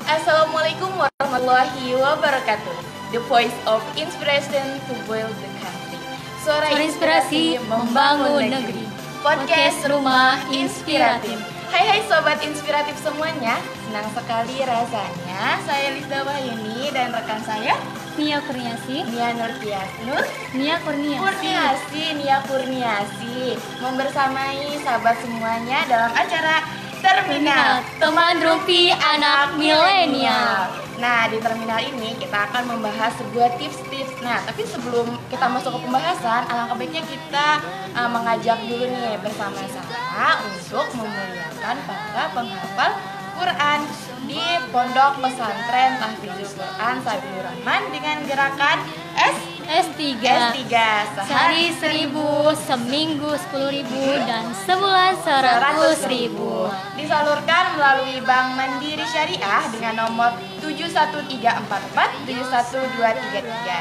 Assalamualaikum warahmatullahi wabarakatuh. The voice of inspiration to build the country. Suara inspirasi membangun negeri. Podcast Rumah Inspiratif. Hai sobat inspiratif semuanya. Senang sekali rasanya saya Lisda Wahyuni dan rekan saya Nia Kurniasi, Nia Kurniasi membersamai sahabat semuanya dalam acara Terminal teman rumpi anak milenial. Nah, di terminal ini kita akan membahas sebuah tips-tips. Nah, tapi sebelum kita masuk ke pembahasan, alangkah baiknya kita mengajak dulu nih bersama-sama untuk memuliakan para penghafal Quran di Pondok Pesantren Tahfidzul Quran Sabilur Rahman dengan gerakan S3 sehari 1000, seminggu 10.000 dan sebulan 100.000. Disalurkan melalui Bank Mandiri Syariah dengan nomor 71344 71233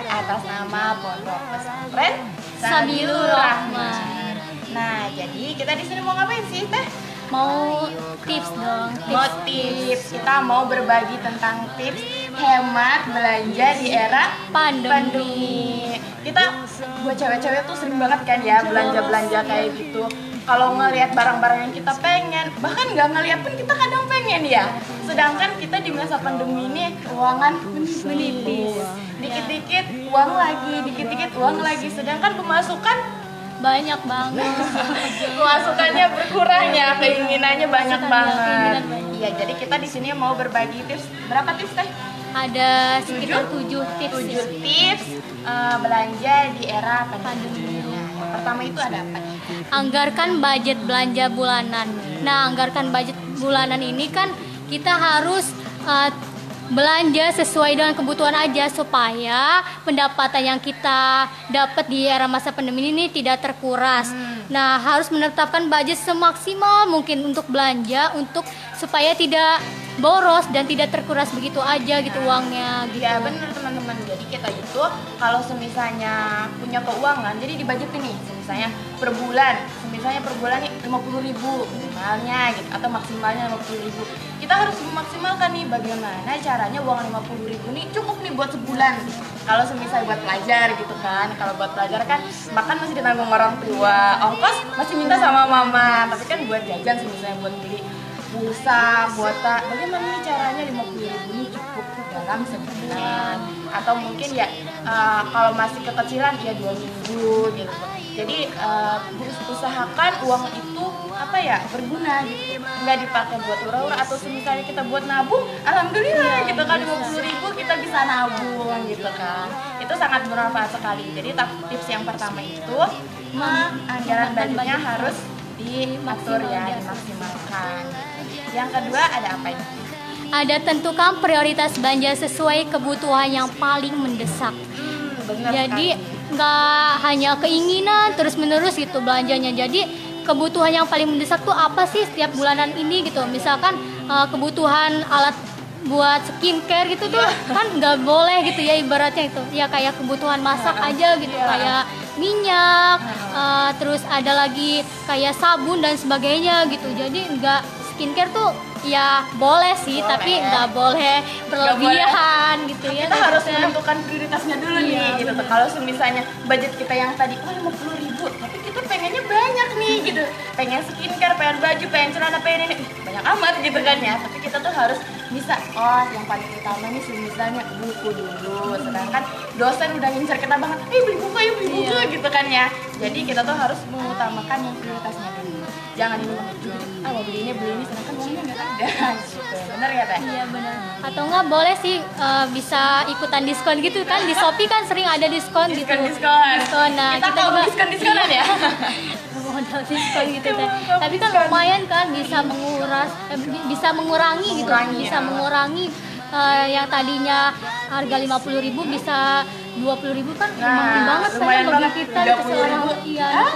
atas nama Pondok Pesantren Sabilur Rahman. Nah, jadi kita di sini mau ngapain sih, Teh? Mau tips dong. Mau tips, kita mau berbagi tentang tips hemat belanja di era pandemi. Kita buat cewek-cewek tuh sering banget kan ya belanja-belanja kayak gitu. Kalau ngelihat barang-barang yang kita pengen, bahkan nggak ngelihat pun kita kadang pengen ya. Sedangkan kita di masa pandemi ini keuangan menipis. Dikit-dikit uang lagi, dikit-dikit uang lagi. Sedangkan pemasukan Banyak banget. pemasukannya berkurang ya, keinginannya banyak banget. Iya, jadi kita di sini mau berbagi tips. Berapa tips, Teh? Ada sekitar 7 tips. 7 tips belanja di era pandemi. Nah, yang pertama itu ada apa nih? Anggarkan budget belanja bulanan. Nah, anggarkan budget bulanan ini kan kita harus belanja sesuai dengan kebutuhan aja supaya pendapatan yang kita dapat di era masa pandemi ini tidak terkuras. Nah, harus menetapkan budget semaksimal mungkin untuk belanja supaya tidak boros dan tidak terkuras begitu aja gitu uangnya gitu. Iya benar teman-teman. Jadi kita itu kalau semisalnya punya keuangan, jadi dibudgetin nih, misalnya per bulan nih 50.000 minimalnya gitu atau maksimalnya 50.000. Kita harus memaksimalkan nih bagaimana caranya uang 50.000 nih cukup nih buat sebulan. Kalau semisal buat pelajar gitu kan, kalau buat pelajar kan makan masih ditanggung orang tua, ongkos masih minta sama mama, tapi kan buat jajan misalnya buat beli pulsa, kuota, bagaimana nih caranya 50.000 ini cukup dalam sebulan atau mungkin ya kalau masih kekecilan ya 2 minggu gitu. Jadi usahakan uang itu berguna gitu, nggak dipakai buat ura-ura atau misalnya kita buat nabung, alhamdulillah gitu kan 50.000 kita bisa nabung gitu kan, itu sangat bermanfaat sekali. Jadi tips yang pertama itu anggaran budgetnya harus diatur ya, dimaksimalkan. Yang kedua ada apa ini? Ada tentukan prioritas belanja sesuai kebutuhan yang paling mendesak. Jadi nggak hanya keinginan terus-menerus gitu belanjanya. Jadi kebutuhan yang paling mendesak tuh apa sih setiap bulanan ini gitu. Misalkan kebutuhan alat buat skincare gitu tuh kan nggak boleh gitu ya, ibaratnya itu ya kayak kebutuhan masak aja gitu, kayak minyak, terus ada lagi kayak sabun dan sebagainya gitu. Jadi nggak, skincare tuh ya boleh sih, tapi nggak boleh berlebihan gitu ya. Kita harus menentukan prioritasnya dulu nih gitu. Kalau misalnya budget kita yang tadi 50.000, tapi kita pengennya banyak nih gitu, pengen skincare, pengen baju, pengen celana, pengen ini banyak amat gitu kan ya. Tapi kita tuh harus bisa, yang paling utama nih misalnya buku dulu. Sedangkan dosen udah ngincer kita banget, beli buku gitu kan ya. Jadi kita tuh harus mengutamakan yang prioritasnya dulu. Jangan ini mau beli ini, sedangkan uangnya nggak ada gitu. Bener ya, Teh? Iya benar. Atau nggak boleh sih bisa ikutan diskon gitu kan, di Shopee kan sering ada diskon gitu. Diskon. Nah, kita juga diskonan ya. Modal diskon gitu kan. Tapi kan lumayan kan bisa mengurangi gitu. Bisa mengurangi yang tadinya harga 50.000 bisa 20.000 kan lumayan banget lumayan bagi banget. kita 30.000 kuliah.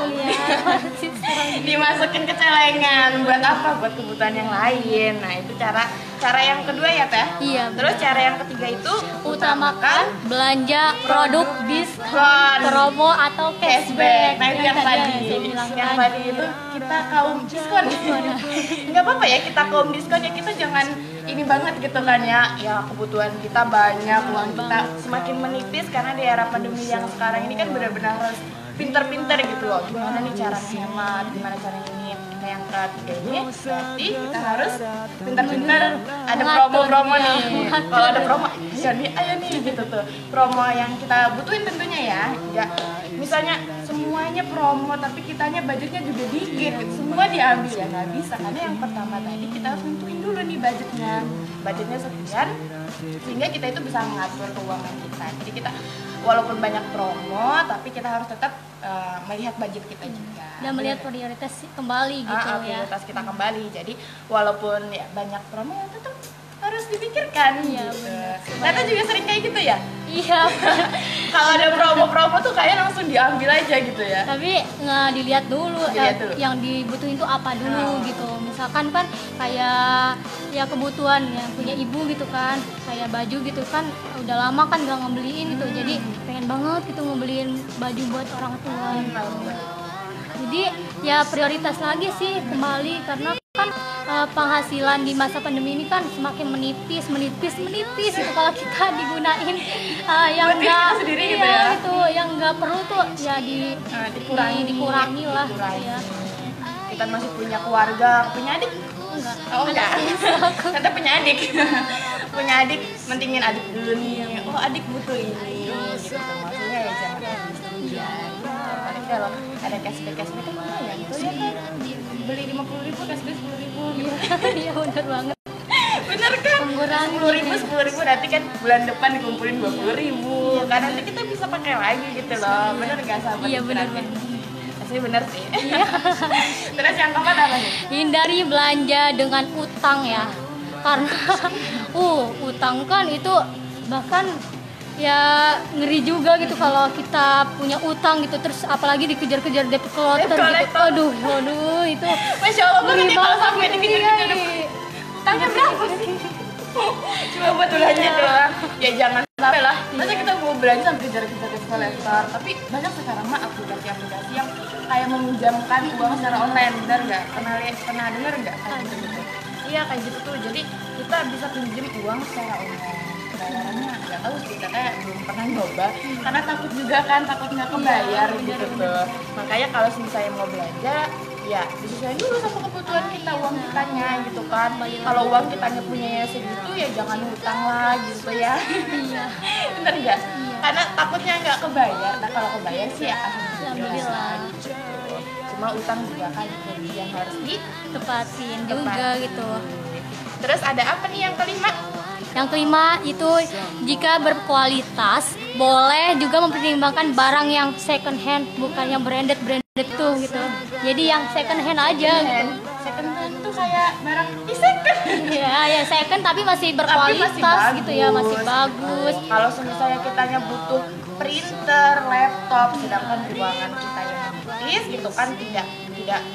Dimasukin ke celengan buat apa? Buat kebutuhan yang lain. Nah, itu cara yang kedua ya, Teh? Iya. Terus cara yang ketiga itu utamakan belanja produk diskon, promo atau cashback. Nah, itu yang tadi. Yang tadi itu kita kaum diskon. Nggak apa-apa ya kita kaum diskon ya, kita jangan ini banget gitu kan ya kebutuhan kita banyak, uang kita semakin menipis karena di era pandemi yang sekarang ini kan benar-benar harus pinter-pinter gitu loh, gimana nih cara hemat, gimana cara ini. Nah yang ketiga ini berarti kita harus pinter-pinter ada promo-promo nih. Kalau ada promo, ya nih ayo nih gitu tuh, promo yang kita butuhin tentunya ya, enggak misalnya semuanya promo tapi kitanya budgetnya juga dikit gitu. Semua diambil ya nggak bisa, karena yang pertama tadi kita harus nentuin dulu nih budgetnya sekian, sehingga kita itu bisa mengatur keuangan kita. Jadi kita walaupun banyak promo tapi kita harus tetap melihat budget kita juga dan melihat prioritas kembali gitu ya. Prioritas kita kembali. Jadi walaupun ya banyak promo ya tetap harus dipikirkan gitu. Ternyata juga sering kayak gitu ya. Iya. Kalau ada promo-promo tuh kayak langsung diambil aja gitu ya. Tapi nggak dilihat dulu, yang dibutuhin tuh apa dulu gitu. Misalkan kan kayak ya kebutuhan yang punya ibu gitu kan, kayak baju gitu kan udah lama kan nggak ngebeliin gitu. Jadi pengen banget gitu ngebeliin baju buat orang tua. Jadi ya prioritas lagi sih kembali, karena kan penghasilan di masa pandemi ini kan semakin menipis gitu kalau kita digunain yang enggak sendiri gitu ya. Itu yang enggak perlu tuh ya dikurangi lah ya. Kita masih punya keluarga, punya adik enggak? Oh enggak. Kita punya adik. Punya adik, mentingin adik dulu nih. Oh adik butuh ini gitu. Maksudnya ya jangan ya. Kalau ada cashback kan lumayan tuh ya kan, beli 50.000 cashback 10.000 gitu. Iya bener banget. Bener kan? Mengurangi 10.000 nanti kan bulan depan dikumpulin 20.000 kan, nanti kita bisa pakai lagi gitu loh. Bener nggak sahabat? Iya bener. Asli bener sih. Terus yang keempat apa nih? Hindari belanja dengan utang ya, karena utang kan itu bahkan ya ngeri juga gitu kalau kita punya utang gitu, terus apalagi dikejar-kejar debt collector gitu. Aduh itu Masya Allah banget ya kalau sampai dikejar-kejar utangnya berapa sih? Cuma buat belanja doang. Ya jangan sampai lah. Masa kita mau belanja sampai kejar-kejar debt collector. Tapi banyak sekarang mah aplikasi-aplikasi yang kayak meminjamkan uang secara online, benar nggak? Pernah dengar nggak kayak gitu? Iya kayak gitu tuh. Jadi kita bisa pinjam uang secara online. Bayarannya nggak tahu sih, katanya belum pernah nyoba karena takut juga kan, takut nggak kebayar gitu tuh. Makanya kalau misalnya mau belanja ya disesuaikan dulu sama kebutuhan kita, uang kitanya gitu kan. Kalau uang kitanya punya segitu ya jangan utang lah gitu ya. Iya. Bener nggak? Karena takutnya nggak kebayar. Nah kalau kebayar sih ya alhamdulillah gitu. Cuma utang juga kan yang harus ditepatin juga gitu. Terus ada apa nih yang kelima? Yang kelima itu jika berkualitas boleh juga mempertimbangkan barang yang second hand, bukan yang branded tuh gitu. Jadi yang second hand aja gitu. Second hand tuh kayak barang second. Ya second tapi masih berkualitas gitu ya, masih bagus. Kalau misalnya kitanya butuh printer, laptop, sedangkan keuangan kita yang menipis gitu kan tidak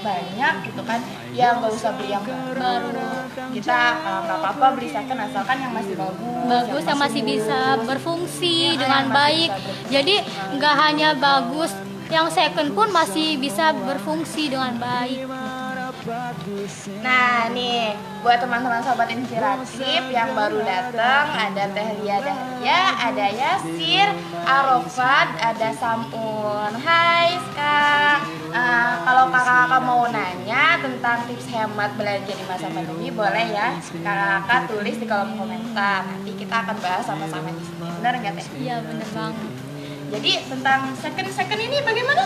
banyak gitu kan, ya nggak usah beli yang baru. Kita nggak apa-apa beli second asalkan yang masih bagus yang masih bisa berfungsi dengan baik. Jadi nggak hanya bagus, yang second pun masih bisa berfungsi dengan baik. Nah nih buat teman-teman sobat inspiratif yang baru datang, ada Teh Lia Dahlia, ada Yasir, Arofat, ada Samun. Hai Kak, kalau kakak-kakak mau nanya tentang tips hemat belanja di masa pandemi boleh ya kakak tulis di kolom komentar, nanti kita akan bahas sama-sama di sini. Benar nggak Teh? Iya benar banget. Jadi tentang second ini bagaimana?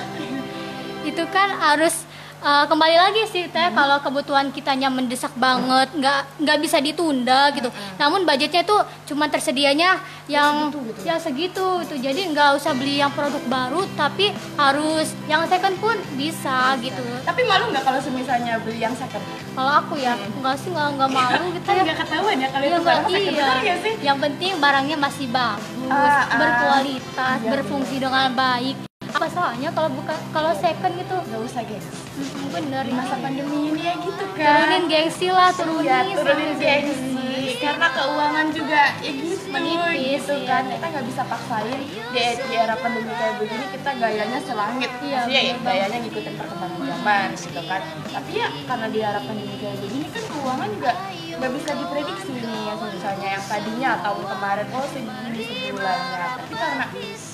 Itu kan harus kembali lagi sih Teh, kalau kebutuhan kitanya mendesak banget, nggak bisa ditunda gitu. Namun budgetnya tuh cuma tersedianya yang segitu gitu. Jadi nggak usah beli yang produk baru, tapi harus yang second pun bisa gitu. Tapi malu nggak kalau misalnya beli yang second? Kalau aku ya nggak sih, nggak malu gitu ya. Nggak ketahuan ya kalau itu barang second, benar nggak sih? Yang penting barangnya masih bagus, berkualitas, berfungsi dengan baik. Apa salahnya kalau second gitu? Nggak usah gengs. Bener, di masa pandemi ini ya gitu kan. Turunin gengsi lah, turunin gengsi. Karena keuangan juga ya gitu, menipis gitu kan. Kita nggak bisa paksain di era pandemi kayak begini kita gayanya selangit. Ya gayanya ngikutin perkembangan zaman gitu kan. Tapi ya karena di era pandemi kayak begini kan keuangan juga nggak bisa diprediksi nih ya, misalnya yang tadinya tahun kemarin oh segini sebulannya, tapi karena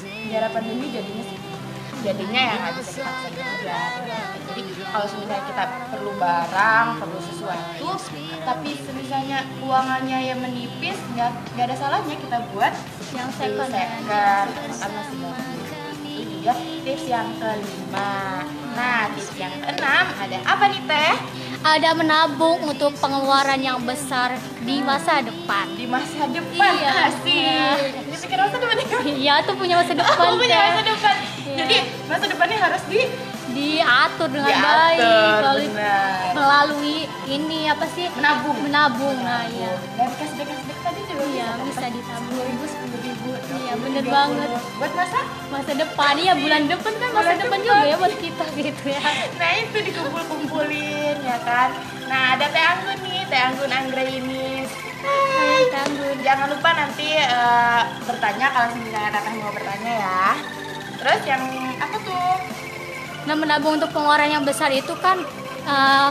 di era pandemi jadinya ya nggak bisa dipaksa juga. Jadi kalau misalnya kita perlu barang, perlu sesuatu, tapi misalnya keuangannya yang menipis, nggak ada salahnya kita buat yang second sama itu juga tips yang kelima. Nah, tips yang keenam ada apa nih Teh? Ada menabung untuk pengeluaran yang besar di masa depan. Di masa depan, iya, asik. Iya. Ini pikir masa depan ya? Iya tuh punya masa depan. Punya Teh. masa depan. Iya. Jadi masa depannya harus diatur dengan baik melalui ini apa sih? Menabung. Nah, iya. Dan cashback tadi juga iya, bisa ditabung. 10.000. Iya, bener banget. Buat masa depan, iya bulan depan kan masa depan juga ya buat kita gitu ya. Nah, itu dikumpul-kumpulin ya kan. Nah, ada Teh Anggun nih, Teh Anggun Anggreinis. Hai, Teh Anggun. Jangan lupa nanti bertanya kalau misalnya Teteh mau bertanya ya. Terus yang apa tuh? Nah, menabung untuk pengeluaran yang besar itu kan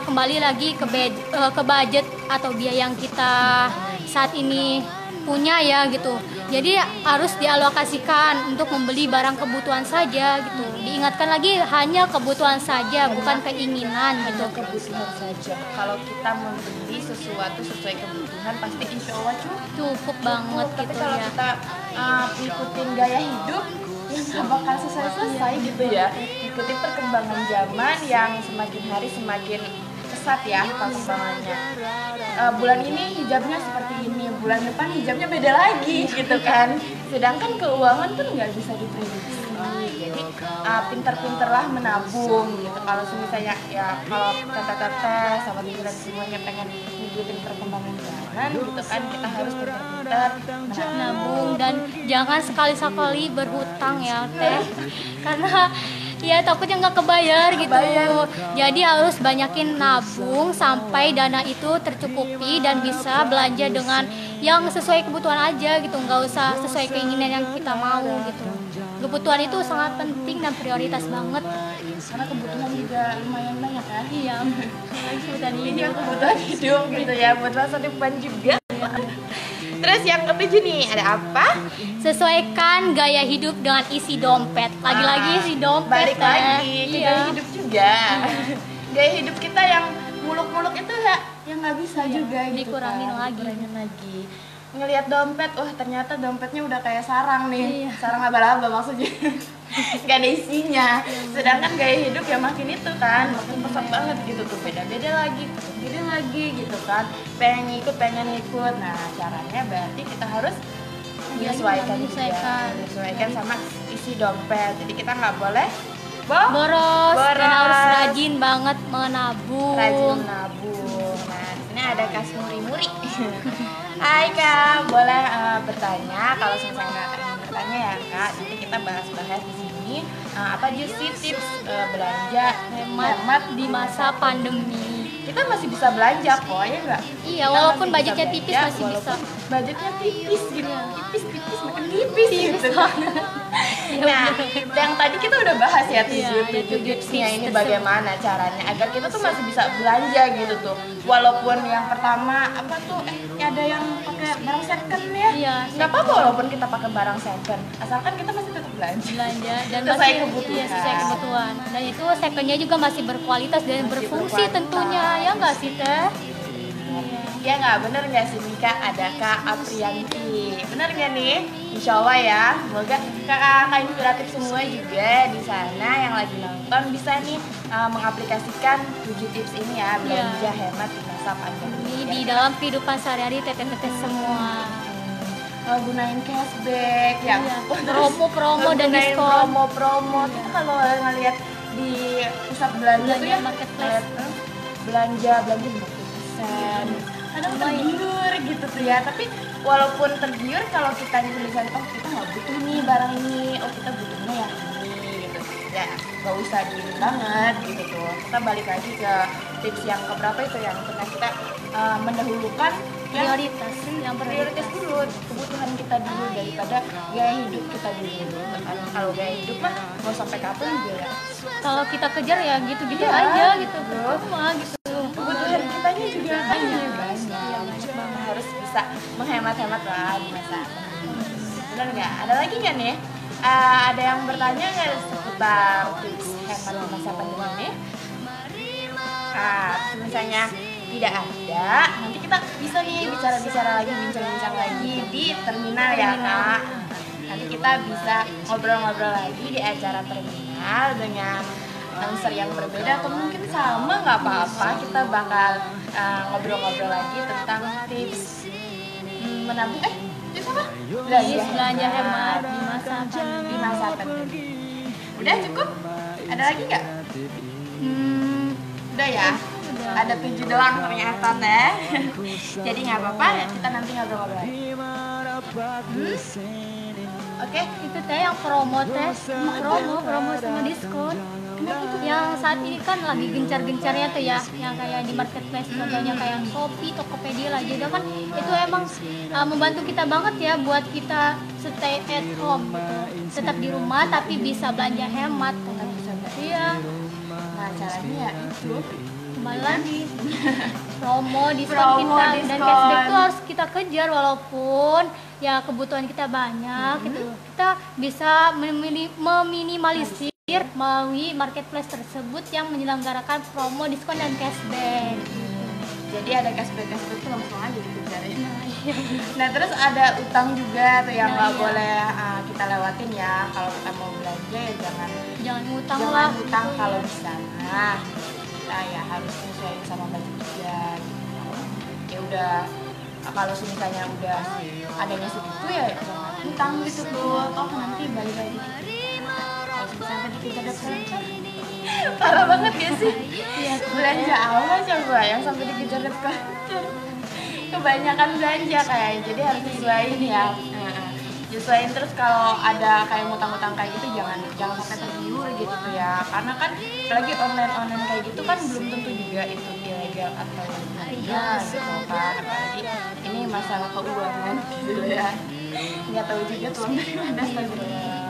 kembali lagi ke budget atau biaya yang kita saat ini punya ya gitu. Jadi harus dialokasikan untuk membeli barang kebutuhan saja gitu. Diingatkan lagi hanya kebutuhan saja, bukan keinginan gitu. Kebutuhan saja. Kalau kita membeli sesuatu sesuai kebutuhan pasti insya Allah cukup banget tapi gitu kalau ya. kita ikutin gaya hidup yang nggak bakal selesai gitu ya. Ikuti perkembangan zaman yang semakin hari semakin pesat ya perkembangannya. Bulan ini hijabnya seperti ini, bulan depan hijabnya beda lagi gitu kan. Sedangkan keuangan kan nggak bisa diprediksi. Jadi pinter-pinterlah menabung gitu. Kalau misalnya ya kalau teteh-teteh sama teman semuanya pengen ngikutin perkembangan zaman gitu kan, kita harus pinter-pinter menabung dan jangan sekali-sekali berhutang ya Teh. Karena ya takutnya nggak kebayar gitu. Jadi harus banyakin nabung sampai dana itu tercukupi dan bisa belanja dengan yang sesuai kebutuhan aja gitu, nggak usah sesuai keinginan yang kita mau gitu. Kebutuhan itu sangat penting dan prioritas banget. Karena kebutuhan juga lumayan banyak kan. Iya. Ini yang kebutuhan hidup gitu ya, buat masa depan juga. Terus yang ketujuh nih, ada apa? Sesuaikan gaya hidup dengan isi dompet. Lagi-lagi isi dompet. Balik lagi ke iya. gaya hidup juga. Gaya hidup kita yang muluk-muluk itu ya, yang nggak bisa juga gitu. Dikurangin kan. lagi. Ngelihat dompet, wah ternyata dompetnya udah kayak sarang nih. Iya. Sarang laba-laba maksudnya. Gak ada isinya. Sedangkan gaya hidup ya makin itu kan, makin pesat banget gitu tuh, beda-beda lagi gitu kan. Pengen ngikut. Nah, caranya berarti kita harus menyesuaikan sama isi dompet. Jadi kita nggak boleh boros dan harus rajin banget menabung. Nah, di sini ada Kak Muri. Hai Kak, boleh bertanya kalau misalnya Kak ingin bertanya ya Kak. Nanti kita bahas-bahas di sini apa aja sih tips belanja hemat di masa pandemi. Kita masih bisa belanja kok, ya enggak? Iya, walaupun budgetnya tipis masih bisa. Budgetnya tipis gitu. Tipis makin tipis gitu. Nah, yang tadi kita udah bahas ya tujuh tipsnya ini bagaimana caranya agar kita tuh masih bisa belanja gitu tuh. Walaupun yang pertama apa tuh ada yang pakai barang second ya. Iya. Nggak apa-apa walaupun kita pakai barang second, asalkan kita masih tetap belanja dan sesuai masih kebutuhan. sesuai kebutuhan. Dan itu secondnya juga masih berkualitas dan berfungsi tentunya, ya nggak sih Teh? Ya nggak, bener nggak sih Mika? Ada Kak Aprianti, bener nggak nih? Insya Allah ya, semoga kakak inspiratif semua juga di sana yang lagi nonton bisa nih mengaplikasikan 7 tips ini ya, belanja hemat di masa pandemi. Di dalam kehidupan sehari-hari teteh-teteh semua. Gunain cashback ya, promo dan diskon. Promo kita kalau ngeliat di pusat belanja tuh ya marketplace belanja 50%. Kadang tergiur gitu tuh ya, tapi walaupun tergiur kalau kita misalnya kita nggak butuh nih barang ini, kita butuhnya yang ini gitu ya, nggak usah diini banget gitu tuh. Kita balik lagi ke tips yang keberapa itu, yang pernah kita mendahulukan prioritas dulu kebutuhan kita dulu daripada gaya hidup kita dulu. Kalau gaya hidup mah mau sampai kapan juga ya, kalau kita kejar ya gitu aja gitu, percuma gitu. Kebutuhan kitanya juga banyak bisa menghemat-hemat lah di masa pandemi. Benar nggak? Ada lagi nggak nih? Ada yang bertanya nggak seputar tips hemat di masa pandemi ini? Misalnya tidak ada, nanti kita bisa nih bicara-bicara lagi, bincang-bincang lagi di terminal ya Kak. Nanti kita bisa ngobrol-ngobrol lagi di acara terminal dengan announcer yang berbeda atau mungkin sama, nggak apa-apa. Kita bakal ngobrol-ngobrol lagi tentang tips menabung tips apa? Belanja hemat di masa pandemi. Udah cukup? Ada lagi nggak? Udah ya? Ada 7 doang ternyata teh. Jadi nggak apa-apa ya, kita nanti ngobrol-ngobrol lagi. Oke. Itu teh yang promo teh, promo sama diskon. Yang saat ini kan lagi gencar-gencarnya tuh ya, yang kayak di marketplace contohnya kayak Shopee, Tokopedia lah. Jadi kan itu emang membantu kita banget ya buat kita stay at home gitu. Tetap di rumah tapi bisa belanja hemat. Iya. Nah, caranya ya itu kembali lagi promo diskon kita dan cashback itu harus kita kejar walaupun ya kebutuhan kita banyak gitu. Kita bisa meminimalisir melalui marketplace tersebut yang menyelenggarakan promo diskon dan cashback. Jadi ada cashback itu langsung aja dikejar ya. Nah terus ada utang juga tuh yang nggak boleh kita lewatin ya. Kalau kita mau belanja ya jangan utang kalau bisa. Nah kita ya harus menyesuaikan sama budget juga gitu. Ya udah kalau misalnya udah adanya segitu ya jangan utang gitu tuh, toh nanti balik lagi kalau misalnya dikejar debt parah banget gak sih? Ya, belanja apa coba yang sampai dikejar debt collector? Kebanyakan belanja kayak, jadi harus disesuaiin ya. Sesuaiin terus kalau ada kayak ngutang-ngutang kayak gitu jangan sampai tergiur gitu ya, karena kan apalagi online kayak gitu kan belum tentu juga itu ilegal atau legal gitu kan, apalagi ini masalah keuangan gitu ya, nggak tahu juga tuh dari mana sebenarnya.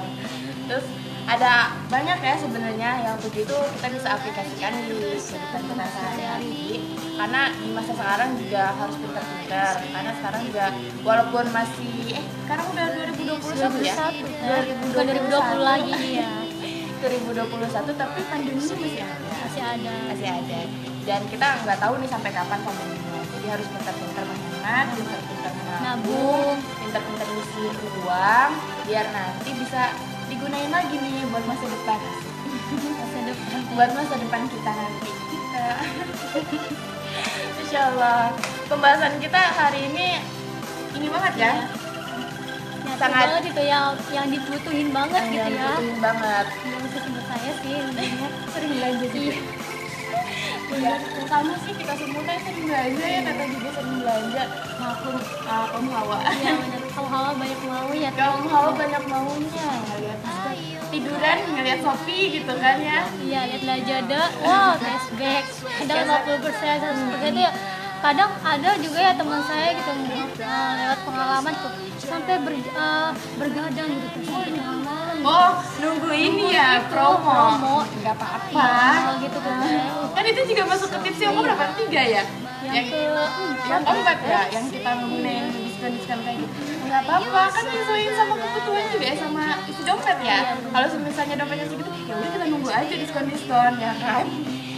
Terus ada banyak ya sebenarnya yang begitu kita bisa aplikasikan di kehidupan kita sehari-hari, karena di masa sekarang juga harus pintar-pintar, karena sekarang juga walaupun masih sekarang udah 2021 ya 2020 lagi ya 2021 tapi pandeminya masih ada dan kita nggak tahu nih sampai kapan pandeminya, jadi harus pintar-pintar menghemat, pintar-pintar menabung, pintar-pintar ngisi uang biar nanti bisa digunain lagi nih buat masa depan buat masa depan kita nanti kita. Insya Allah pembahasan kita hari ini banget ya, sangat banget itu yang dibutuhin banget gitu ya. Dibutuhin banget. Yang bisa sebut saya sih sering belanja juga. Ya, sama sih kita semua kan sering belanja ya, kata juga sering belanja. Kaum Hawa. Iya benar, kaum Hawa banyak mau ya. Kaum Hawa banyak maunya. Ngeliat tiduran ngeliat Shopee gitu kan ya. Iya, lihat Lazada, wow cashback. Ada 50%, 100% itu ya. Kadang ada juga ya teman saya gitu lewat pengalaman tuh sampai bergadang gitu nunggu ini ya promo nggak apa-apa gitu kan itu juga masuk ke tips yang berapa 3 ya yang keempat ya yang kita ngomongin diskon kayak gitu nggak apa-apa kan sesuaiin sama kebutuhan juga ya sama isi dompet ya. Kalau misalnya dompetnya segitu ya udah kita nunggu aja diskon ya kan.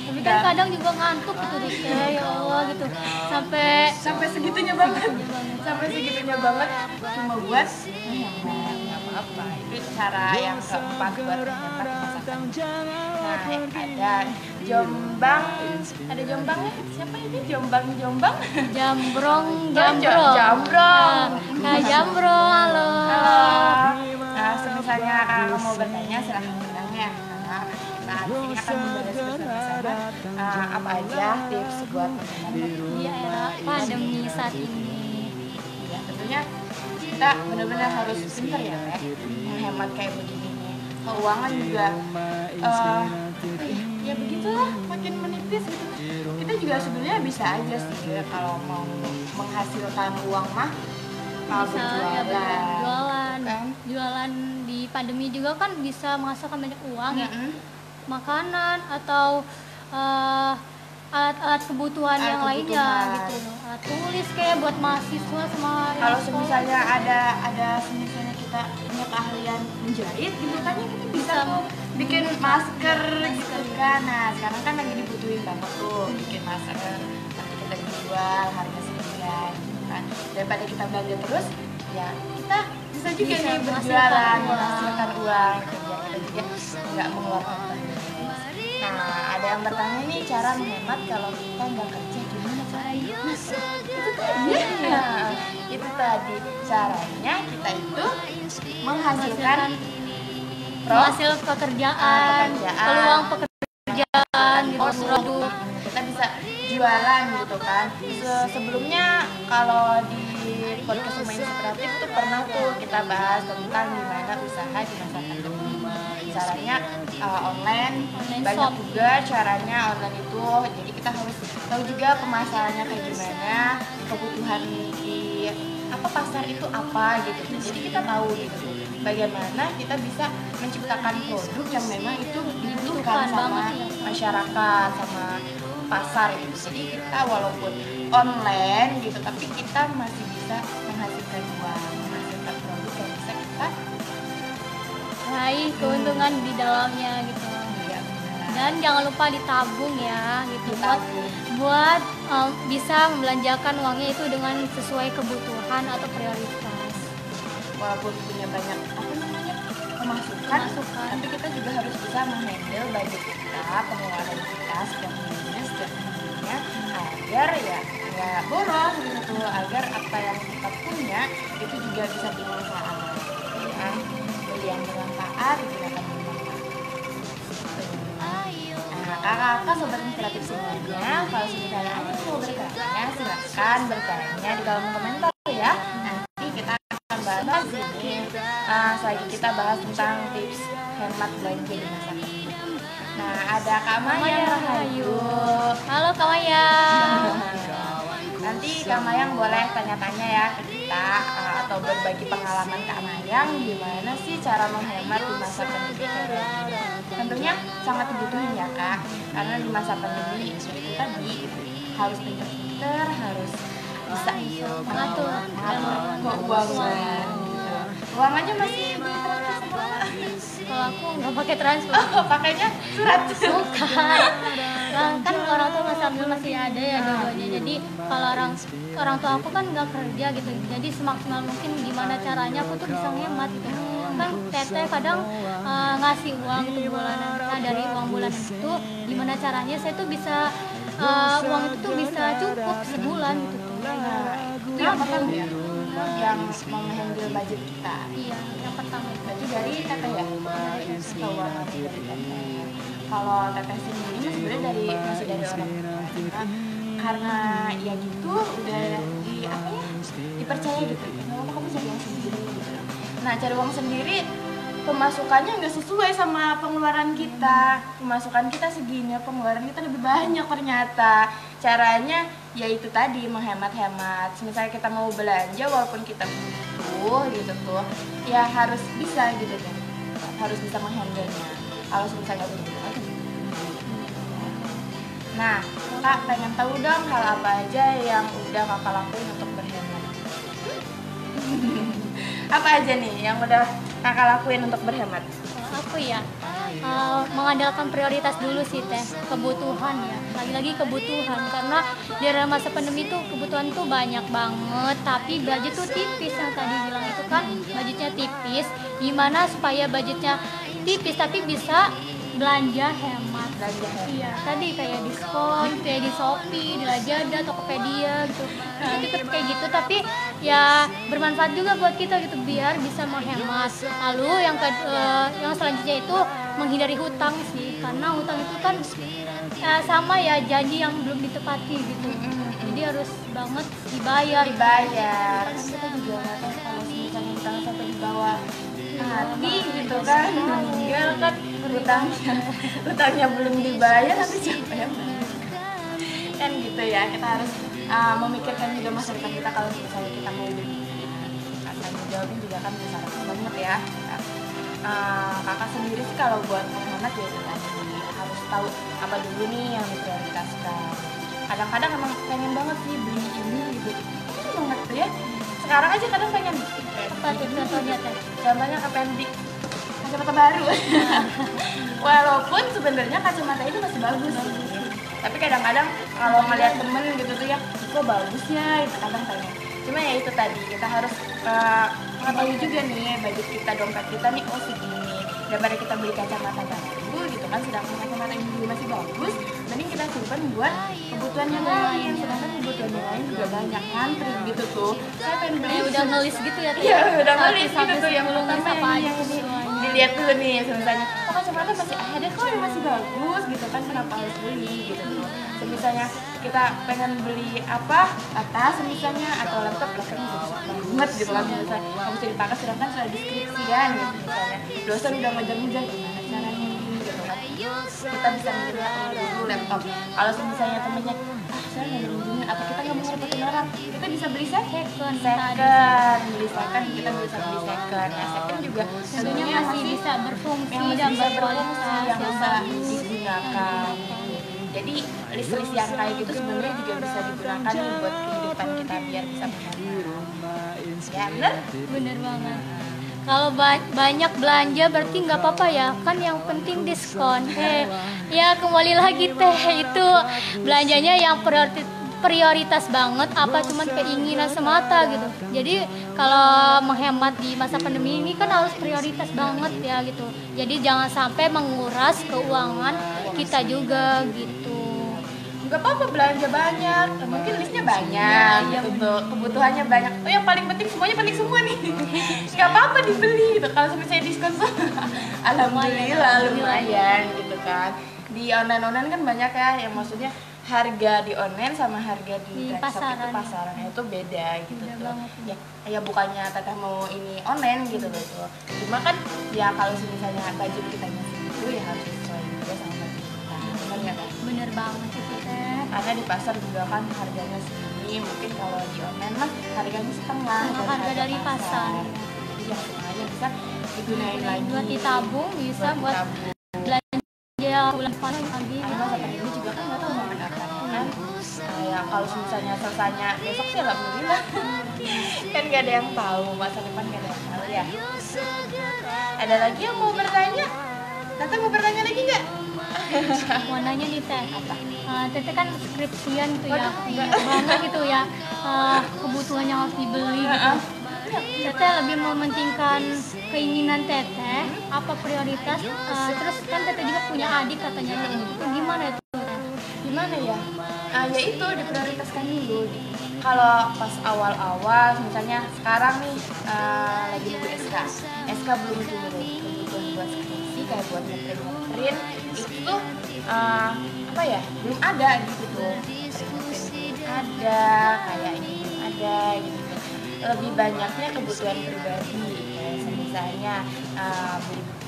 Tapi kan kadang juga ngantuk gitu deh ya Allah gitu sampai segitunya banget cuma buat nggak apa-apa. Itu cara yang keempat buat menghemat masa depan. Nah ada Jombang ya, siapa ini Jambrong halo. Nah misalnya kalau mau bertanya silahkan bertanya karena ini akan membahas bersama-sama apa aja tips buat menghemat di era pandemi saat ini. Ya tentunya kita benar-benar harus pintar ya menghemat kayak begini nih. Keuangan juga ya begitulah makin menipis gitu. Kita juga sebenarnya bisa aja sih kalau mau menghasilkan uang mah bisa jualan di pandemi juga kan bisa menghasilkan banyak uang ya. Makanan atau alat-alat kebutuhan Alat yang lainnya kebutuhan. gitu loh. Alat tulis kayak buat mahasiswa sama Kalau yang misalnya ada misalnya kita punya keahlian menjahit gitu kan ya kita bisa tuh bikin masker gitu kan. Nah sekarang kan lagi dibutuhin banget tuh bikin masker, nanti kita jual harga sekian gitu kan, daripada kita belanja terus ya kita bisa juga Bisa nih menghasilkan berjualan uang. menghasilkan uang biar kita juga nggak mengeluarkan uang. Nah ada yang bertanya nih cara menghemat kalau kita nggak kerja gimana caranya? Nah, itu tadi caranya kita itu menghasilkan menghasil pekerjaan, peluang pekerjaan gitu, produk. kita bisa jualan gitu kan. Sebelumnya kalau di podcast Rumah Inspiratif tuh pernah tuh kita bahas tentang gimana usaha di masa pandemi. Caranya online banyak shop. juga caranya online itu. Jadi kita harus tahu juga pemasarannya kayak gimana, kebutuhan di pasar itu apa gitu. Jadi kita tahu gitu bagaimana kita bisa menciptakan produk yang memang itu dibutuhkan sama banget, ya. masyarakat, sama pasar gitu. Jadi kita walaupun online gitu tapi kita masih bisa menghasilkan uang, menghasilkan produk yang bisa kita Raih keuntungan di dalamnya gitu. iya, benar. Dan jangan lupa ditabung ya gitu Ditabung. buat bisa membelanjakan uangnya itu dengan sesuai kebutuhan atau prioritas. Walaupun punya banyak pemasukan, tapi kita juga harus bisa menghandle budget kita, pengeluaran kita setiap minggunya agar ya nggak boros gitu, agar apa yang kita punya itu juga bisa bermanfaat. Ya, beli yang bermanfaat digunakan bermanfaat. Nah, kakak-kakak sobat inspiratif semuanya, kalau misalnya ada yang mau bertanya, silahkan bertanya di kolom komentar ya. Nanti kita akan bahas ini. Selagi kita bahas tentang tips hemat belanja di masa pandemi. Nah, ada Kak Maya Rahayu. Halo Kak Maya. Nanti Kak Mayang boleh tanya-tanya ya ke kita atau berbagi pengalaman Kak Mayang gimana sih cara menghemat di masa pandemi kayak gini. Tentunya sangat dibutuhin ya Kak, karena di masa pandemi itu tadi harus pinter-pinter, harus bisa Mengatur keuangan gitu. Uang aja masih ditransfer semua. Kalau aku nggak pakai transfer. Oh, pakainya surat. Bukan. Nah, kan orang tua masih ada ya dua-duanya. Jadi kalau orang tua aku kan nggak kerja gitu. Jadi semaksimal mungkin gimana caranya aku tuh bisa ngehemat gitu. Kan teteh kadang ngasih uang gitu bulanan. Nah dari uang bulanan itu gimana caranya saya tuh bisa uang itu tuh bisa cukup sebulan gitu. Nah, itu yang pertama ya, yang menghandle budget kita. Iya, yang pertama itu. Berarti dari teteh ya, keuangan dari teteh. Kalau teteh sendiri mah sebenarnya masih dari orang tua. Karena ya gitu udah dipercaya gitu. Nggak apa kamu cari uang sendiri gitu. Nah cari uang sendiri pemasukannya nggak sesuai sama pengeluaran kita. Pemasukan kita segini, pengeluaran kita lebih banyak ternyata. Caranya yaitu tadi menghemat-hemat. Misalnya kita mau belanja walaupun kita butuh gitu tuh, ya harus bisa gitu kan. Harus bisa menghandle-nya. Kalau misalnya nggak butuh, nah, Kak pengen tahu dong hal apa aja yang udah Kakak lakuin untuk berhemat. Apa aja nih yang udah Kakak lakuin untuk berhemat? Aku ya mengandalkan prioritas dulu sih teh, kebutuhan ya, lagi-lagi kebutuhan, karena di dalam masa pandemi tuh kebutuhan tuh banyak banget tapi budget tuh tipis. Yang tadi bilang itu kan budgetnya tipis, gimana supaya budgetnya tipis tapi bisa belanja hemat. Iya, tadi kayak diskon, kayak di Shopee, di Lazada, Tokopedia gitu. Itu kayak gitu, tapi ya bermanfaat juga buat kita gitu biar bisa menghemat. Lalu yang selanjutnya itu menghindari hutang sih, karena hutang itu kan sama ya janji yang belum ditepati gitu. Jadi harus banget dibayar. Kan kita juga nggak tahu kalau misalnya hutang sampai dibawa mati gitu kan, meninggal kan hutangnya belum dibayar nanti siapa yang bayar kan gitu ya. Kita harus memikirkan juga masa depan kita kalau misalnya kita mau tanggung jawabnya juga kan besar banget ya. kakak sendiri sih kalau buat menghemat ya itu tadi harus tahu apa dulu nih yang diprioritaskan. Kadang-kadang emang pengen banget sih beli ini gitu, banget tuh ya. Sekarang aja kadang pengen Apa tuh contohnya teh? contohnya kepengen beli kacamata baru. Walaupun sebenarnya kacamata itu masih bagus sih. Tapi kadang-kadang kalau ngeliat temen gitu tuh ya, kok bagus ya, itu kadang pengen. Cuma ya itu tadi, kita harus mengetahui juga nih budget kita, dompet kita nih, oh segini. Daripada kita beli kacamata baru gitu kan, sedangkan kacamata ini juga masih bagus, mending kita simpan buat kebutuhan yang lain. Sedangkan kebutuhan yang lain juga banyak, ngantri gitu tuh. Saya pengen beli Udah ngelis gitu ya? iya, udah ngelis gitu Sampai tuh yang sebelum pertama apa aja yang dilihat dulu nih misalnya, oh kacamata masih ada kok yang masih bagus gitu kan, kenapa harus beli gitu tuh. Misalnya kita pengen beli apa, tas misalnya atau laptop juga banget gitu kan, misalnya nggak bisa dipakai sedangkan sudah deskripsian gitu misalnya, dosen udah ngejar-ngejar gimana caranya gitu kan, kita bisa minjemin dulu laptop. Kalau misalnya temennya saya nggak minjemin atau kita nggak mau ngerepotin orang, kita bisa beli second, beli second, kita bisa beli second. Nah second juga tentunya masih bisa berfungsi dan berkualitas yang bisa bagus. digunakan. Jadi list-list yang kayak gitu sebenarnya juga bisa digunakan nih buat kehidupan kita biar bisa bermanfaat. Ya bener? Bener banget. Kalau banyak belanja berarti nggak apa-apa ya, kan yang penting diskon. Ya kembali lagi teh, itu belanjanya yang prioritas banget, apa cuman keinginan semata gitu. Jadi kalau menghemat di masa pandemi ini kan harus prioritas banget ya gitu. Jadi jangan sampai menguras keuangan kita juga gitu. Gak apa-apa belanja banyak, mungkin listnya banyak gitu tuh, kebutuhannya banyak. Oh yang paling penting semuanya penting semua nih. Gak apa-apa dibeli gitu. Kalau misalnya diskon tuh, alhamdulillah lumayan gitu kan. Di online kan banyak ya, yang maksudnya harga di online sama harga di pasarannya itu beda gitu tuh. Ya bukannya teteh mau ini online gitu tuh. Cuma kan ya kalau misalnya budget kita segitu ya harus sesuai juga sama budget kita. Benar nggak kan? Bener banget itu teh. Karena di pasar juga kan harganya segini, mungkin kalau di online mah harganya setengah harga dari pasar. Jadi yang semuanya bisa digunain lagi. Buat ditabung bisa buat belanja bulan depan lagi. Masa pandemi juga kan nggak tahu momen apa kan. Ya kalau misalnya selesainya besok sih alhamdulillah. Kan nggak ada yang tahu, masa depan nggak ada yang tahu ya. Ada lagi yang mau bertanya? Tante mau bertanya lagi nggak? Mau nanya nih teh, teteh kan skripsian tuh ya, banget gitu ya, kebutuhan yang harus dibeli gitu. Teteh lebih mementingkan keinginan teteh, apa prioritas? Terus kan teteh juga punya adik katanya, itu gimana itu? Gimana ya? Ya itu diprioritaskan dulu. Kalau pas awal-awal, misalnya sekarang nih lagi nunggu SK belum turun, kebutuhan buat skripsi kayak buat ngeprint itu tuh apa ya, belum ada gitu tuh. Ada kayak ini belum ada gitu. Lebih banyaknya kebutuhan pribadi kayak misalnya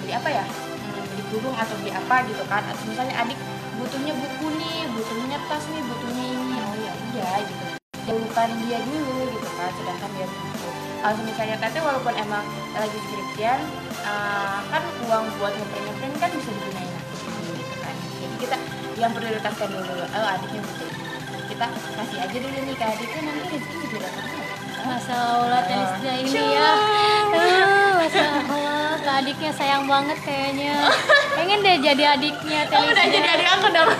beli apa ya, beli burung atau beli apa gitu kan, atau misalnya adik butuhnya buku nih, butuhnya tas nih, butuhnya ini, oh ya udah gitu, bukan dia dulu gitu kan, sedangkan dia butuh. Kalau misalnya teteh walaupun emang lagi skripsian, kan uang buat ngeprint kan bisa digunain gitu kan. Jadi kita yang prioritaskan dulu, adiknya butuh, kita kasih aja dulu nih ke adiknya, nanti rezeki juga datang. Masya Allah, Telisda ini ya, Masya Allah, ke adiknya sayang banget kayaknya. Pengen deh jadi adiknya Telisda. Udah jadi adik aku dong.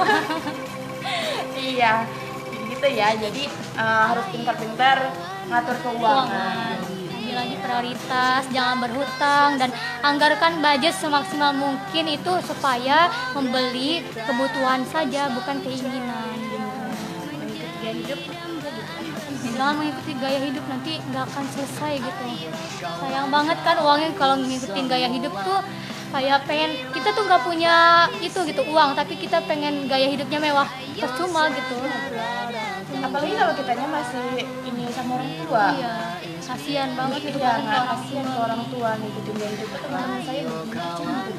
Iya, gitu ya. Jadi harus pintar-pintar ngatur keuangan. Lagi prioritas, jangan berhutang dan anggarkan budget semaksimal mungkin itu supaya membeli kebutuhan saja bukan keinginan. Mengikuti gaya hidup. Jangan mengikuti gaya hidup, nanti nggak akan selesai gitu. Sayang banget kan uangnya kalau ngikutin gaya hidup tuh kayak pengen kita tuh nggak punya itu gitu uang, tapi kita pengen gaya hidupnya mewah, percuma gitu. Apalagi kalau kitanya masih ini sama orang tua. Iya, kasihan banget gitu Iya, kan ke orang kasihan ke orang tua ngikutin gaya hidup teman saya begini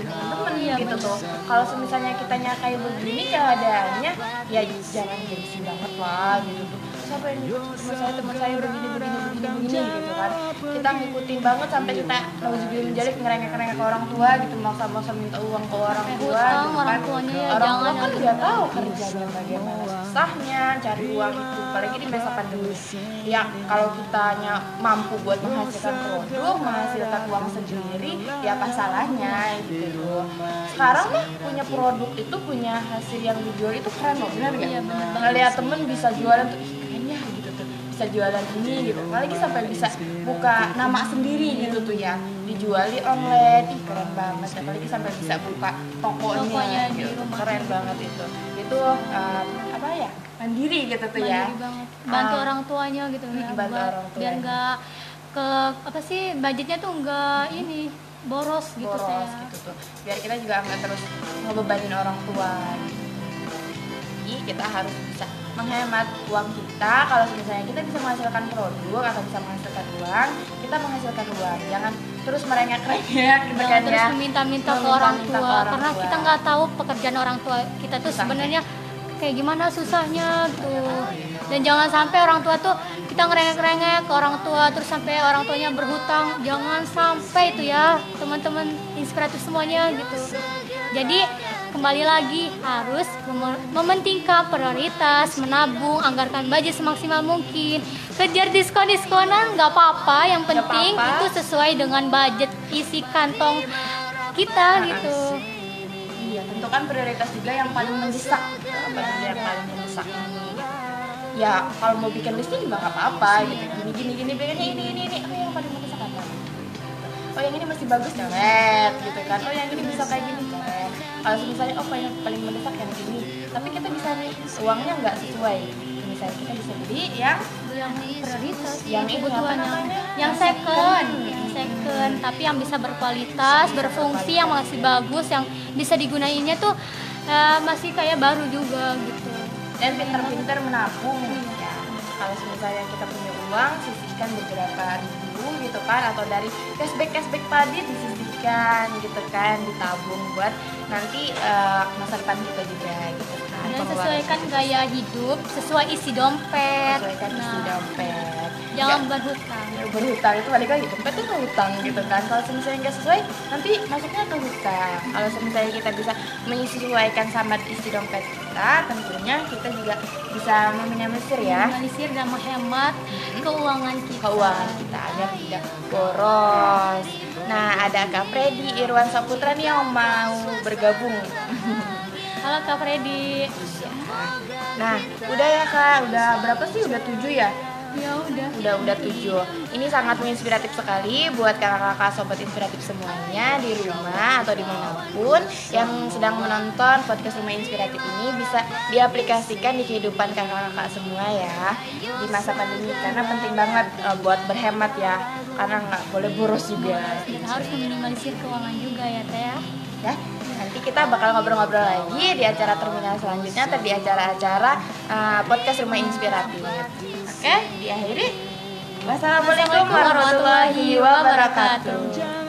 teman-teman Iya, gitu tuh. Kalau misalnya kitanya kayak begini keadaannya, ya jangan gengsi banget lah gitu tuh. siapa ini teman saya begini gitu kan. Kita ngikutin banget sampai kita nauzubillah menjalik ngerengek-ngerengek ke orang tua gitu, maksa-maksa minta uang ke orang tua gitu kan. Orang tuanya ya Orang jangan tua kan nggak tahu kerjanya bagaimana susahnya cari uang itu, apalagi di masa pandemi. Ya kalau kitanya mampu buat menghasilkan produk, menghasilkan uang sendiri, ya apa salahnya gitu. Sekarang mah punya produk itu, punya hasil yang dijual itu keren loh, benar nggak? Iya, benar banget. Ngeliat temen bisa jualan tuh, ih keren ya gitu tuh, bisa jualan ini gitu, apalagi sampai bisa buka nama sendiri gitu tuh ya, dijual di online, ih keren banget. Apalagi sampai bisa buka tokonya di gitu, rumah. keren banget itu apa ya, mandiri gitu tuh ya. Mandiri banget. Bantu orang tuanya gitu ya, bantu orang tuanya. biar nggak ke apa sih, budgetnya tuh nggak ini boros gitu Boros saya. gitu tuh, biar kita juga nggak terus ngebebanin orang tua gitu. Jadi kita harus bisa menghemat uang kita. Kalau misalnya kita bisa menghasilkan produk atau bisa menghasilkan uang, kita menghasilkan uang, jangan terus merengek-rengek gitu Jangan kan terus ya, meminta-minta ke Meminta-minta orang ke tua, orang karena tua. kita nggak tahu pekerjaan orang tua kita tuh sebenarnya kayak gimana susahnya tuh. Dan jangan sampai orang tua tuh kita ngerengek-rengek ke orang tua terus sampai orang tuanya berhutang. Jangan sampai itu ya teman-teman inspiratif semuanya gitu. Jadi kembali lagi harus mementingkan prioritas, menabung, anggarkan budget semaksimal mungkin. Kejar diskon-diskonan nggak apa-apa, yang penting apa-apa. itu sesuai dengan budget isi kantong kita gitu. Iya, tentukan prioritas juga yang paling mendesak. Apa yang paling mendesak? Ya, kalau mau bikin listnya juga nggak apa-apa gitu. Gini, bikinnya ini. Oh, yang paling mendesak apa? Oh, yang ini masih bagus coret gitu kan. Oh, yang ini bisa kayak gini coret. Kalau misalnya yang paling mendesak yang ini, tapi kita bisa nih uangnya nggak sesuai. Misalnya kita bisa beli yang Prioritas yang ini, kebutuhan apa namanya? yang second, tapi yang bisa berkualitas, berfungsi, yang masih bagus, yang bisa digunainnya tuh masih kayak baru juga gitu. Dan pintar-pintar menabung ya. Kalau misalnya kita punya uang, sisihkan beberapa ribu gitu kan, atau dari cashback tadi disisihkan gitu kan, ditabung buat nanti masa depan kita juga gitu kan. Dan Pengeluaran sesuaikan kita. gaya hidup sesuai isi dompet. Sesuaikan isi dompet. Jangan Nggak- berhutang. berhutang itu balik lagi, dompet itu hutang gitu kan. Kalau misalnya nggak sesuai, nanti masuknya ke hutang. Kalau misalnya kita bisa menyesuaikan sama isi dompet kita, tentunya kita juga bisa meminimalisir ya Minimalisir dan menghemat keuangan kita. keuangan kita agar tidak boros. Nah, ada Kak Freddy Irwan Saputra nih yang mau bergabung. Halo Kak Freddy. Nah, udah ya Kak, udah berapa sih? Udah 7 ya? Ya udah. Udah 7. Ini sangat menginspiratif sekali buat kakak-kakak sobat inspiratif semuanya di rumah atau dimanapun yang sedang menonton podcast Rumah Inspiratif ini, bisa diaplikasikan di kehidupan kakak-kakak semua ya di masa pandemi, karena penting banget buat berhemat ya, karena nggak boleh boros juga. Kita harus meminimalisir keuangan juga ya Teh ya. Ya, nanti kita bakal ngobrol-ngobrol lagi di acara terminal selanjutnya atau di acara-acara podcast Rumah Inspiratif. Oke, diakhiri. Wassalamualaikum warahmatullahi wabarakatuh.